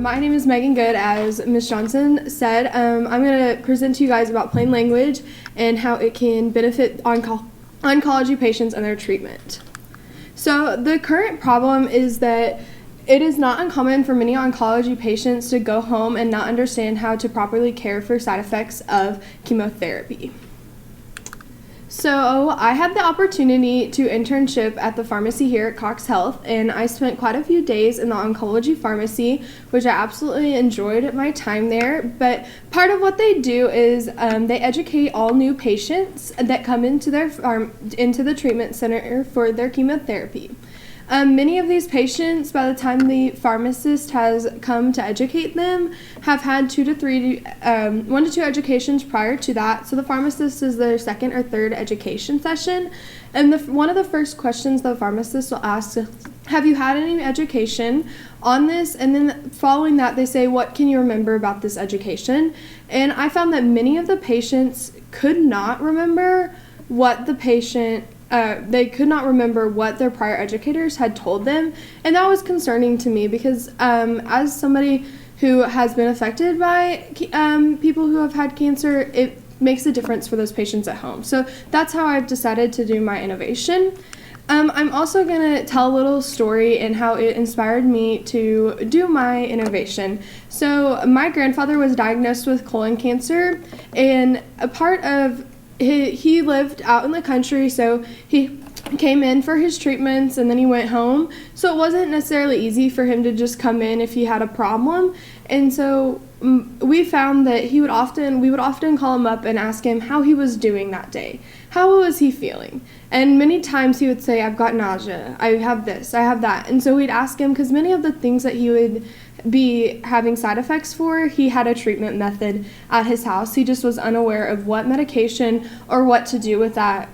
My name is Meagan Good, as Ms. Johnson said. I'm going to present to you guys about plain language and how it can benefit oncology patients and their treatment. So the current problem is that it is not uncommon for many oncology patients to go home and not understand how to properly care for side effects of chemotherapy. So I had the opportunity to internship at the pharmacy here at Cox Health, and I spent quite a few days in the oncology pharmacy, which I absolutely enjoyed my time there. But part of what they do is they educate all new patients that come into into the treatment center for their chemotherapy. Many of these patients, by the time the pharmacist has come to educate them, have had 1 to 2 educations prior to that. So the pharmacist is their second or third education session. And one of the first questions the pharmacist will ask, have you had any education on this? And then following that, they say, what can you remember about this education? And I found that many of the patients could not remember what they could not remember what their prior educators had told them, and that was concerning to me because as somebody who has been affected by people who have had cancer, it makes a difference for those patients at home. So that's how I've decided to do my innovation. I'm also going to tell a little story and how it inspired me to do my innovation. So my grandfather was diagnosed with colon cancer, and a part of he lived out in the country, so he came in for his treatments and then he went home. So it wasn't necessarily easy for him to just come in if he had a problem. And so we found that we would often call him up and ask him how he was doing that day. How was he feeling? And many times he would say, I've got nausea, I have this, I have that. And so we'd ask him, because many of the things that he would be having side effects for, he had a treatment method at his house. He just was unaware of what medication or what to do with that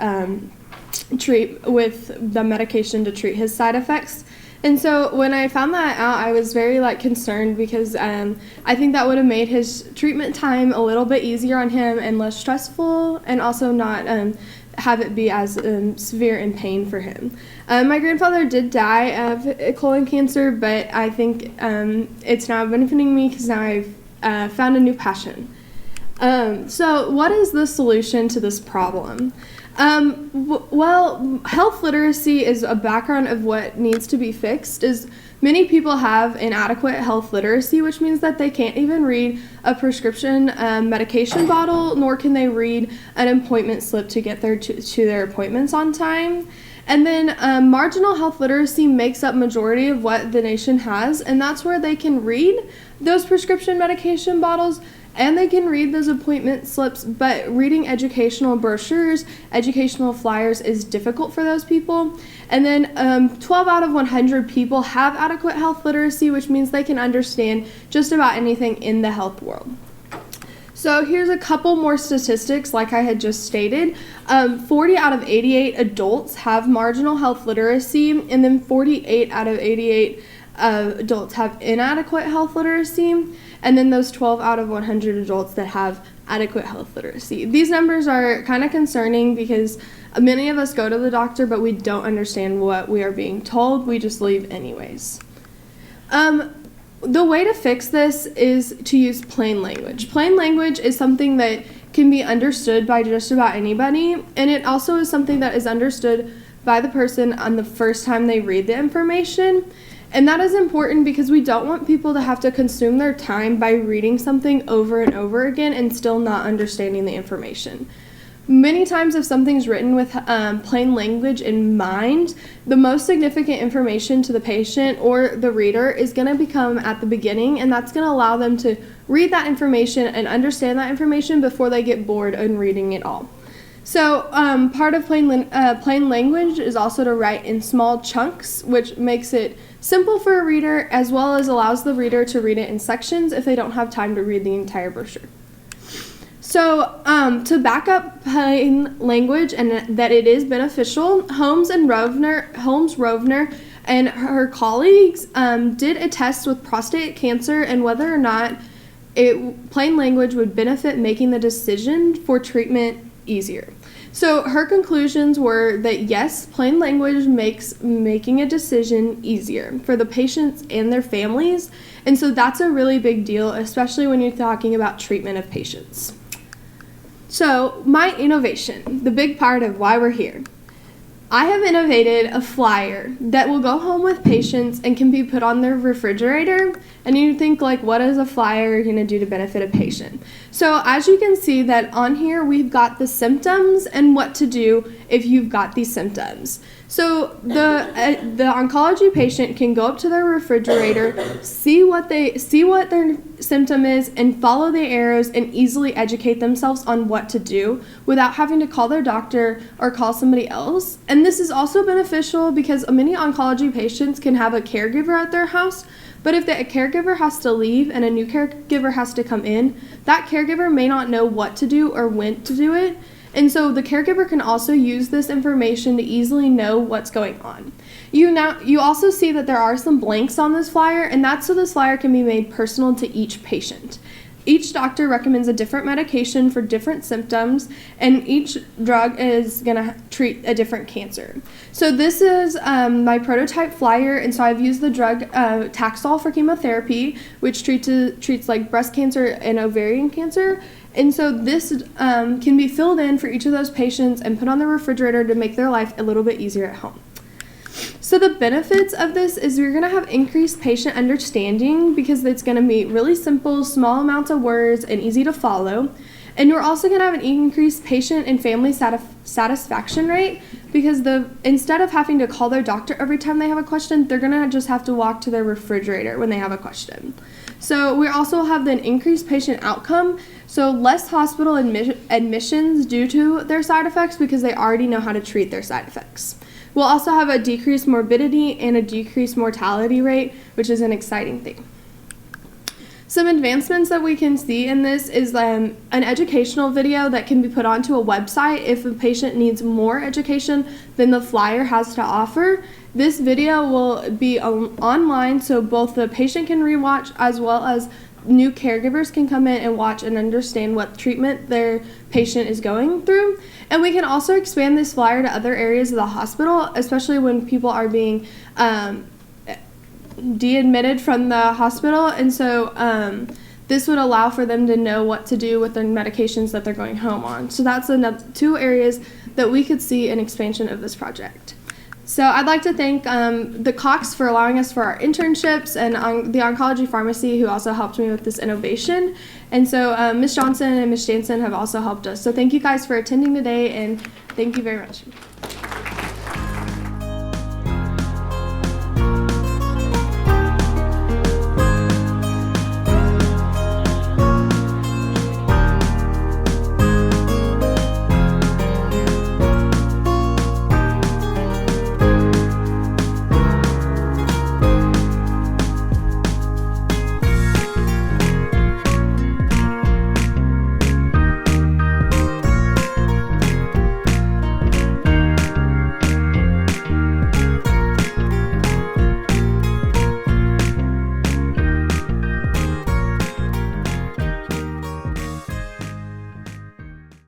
with the medication to treat his side effects. And so when I found that out, I was very concerned because I think that would have made his treatment time a little bit easier on him and less stressful, and also not have it be as severe in pain for him. My grandfather did die of colon cancer, but I think it's now benefiting me because now I've found a new passion. So what is the solution to this problem? Well, health literacy is a background of what needs to be fixed. Many people have inadequate health literacy, which means that they can't even read a prescription medication bottle, nor can they read an appointment slip to get to their appointments on time. And then marginal health literacy makes up majority of what the nation has, and that's where they can read those prescription medication bottles and they can read those appointment slips, but reading educational brochures, educational flyers is difficult for those people. And then 12 out of 100 people have adequate health literacy, which means they can understand just about anything in the health world. So here's a couple more statistics like I had just stated. 40 out of 88 adults have marginal health literacy, and then 48 out of 88 adults have inadequate health literacy, and then those 12 out of 100 adults that have adequate health literacy. These numbers are kind of concerning because many of us go to the doctor, but we don't understand what we are being told. We just leave anyways. The way to fix this is to use plain language. Plain language is something that can be understood by just about anybody, and it also is something that is understood by the person on the first time they read the information. And that is important because we don't want people to have to consume their time by reading something over and over again and still not understanding the information. Many times if something's written with plain language in mind, the most significant information to the patient or the reader is going to become at the beginning, and that's going to allow them to read that information and understand that information before they get bored in reading it all. So part of plain language is also to write in small chunks, which makes it simple for a reader, as well as allows the reader to read it in sections if they don't have time to read the entire brochure. So to back up plain language and that it is beneficial, Holmes Rovner and her colleagues did a test with prostate cancer and whether or not plain language would benefit making the decision for treatment easier. So her conclusions were that yes, plain language makes making a decision easier for the patients and their families. And so that's a really big deal, especially when you're talking about treatment of patients. So my innovation, the big part of why we're here. I have innovated a flyer that will go home with patients and can be put on their refrigerator. And you think, like, what is a flyer going to do to benefit a patient? So as you can see that on here, we've got the symptoms and what to do if you've got these symptoms. So the oncology patient can go up to their refrigerator, see what their symptom is, and follow the arrows and easily educate themselves on what to do without having to call their doctor or call somebody else. And this is also beneficial because many oncology patients can have a caregiver at their house, but if the caregiver has to leave and a new caregiver has to come in, that caregiver may not know what to do or when to do it. And so the caregiver can also use this information to easily know what's going on. You also see that there are some blanks on this flyer, and that's so this flyer can be made personal to each patient. Each doctor recommends a different medication for different symptoms, and each drug is going to treat a different cancer. So this is my prototype flyer, and so I've used the drug Taxol for chemotherapy, which treats like breast cancer and ovarian cancer. And so this can be filled in for each of those patients and put on the refrigerator to make their life a little bit easier at home. So the benefits of this is you're going to have increased patient understanding because it's going to be really simple, small amounts of words, and easy to follow. And you're also going to have an increased patient and family satisfaction rate because instead of having to call their doctor every time they have a question, they're going to just have to walk to their refrigerator when they have a question. So we also have an increased patient outcome, so less hospital admissions due to their side effects because they already know how to treat their side effects. We'll also have a decreased morbidity and a decreased mortality rate, which is an exciting thing. Some advancements that we can see in this is an educational video that can be put onto a website if a patient needs more education than the flyer has to offer. This video will be online so both the patient can rewatch as well as new caregivers can come in and watch and understand what treatment their patient is going through. And we can also expand this flyer to other areas of the hospital, especially when people are being deadmitted from the hospital. And so this would allow for them to know what to do with their medications that they're going home on. So that's two areas that we could see an expansion of this project. So I'd like to thank the Cox for allowing us for our internships and the oncology pharmacy who also helped me with this innovation. And so Ms. Johnson and Ms. Jansen have also helped us. So thank you guys for attending today, and thank you very much.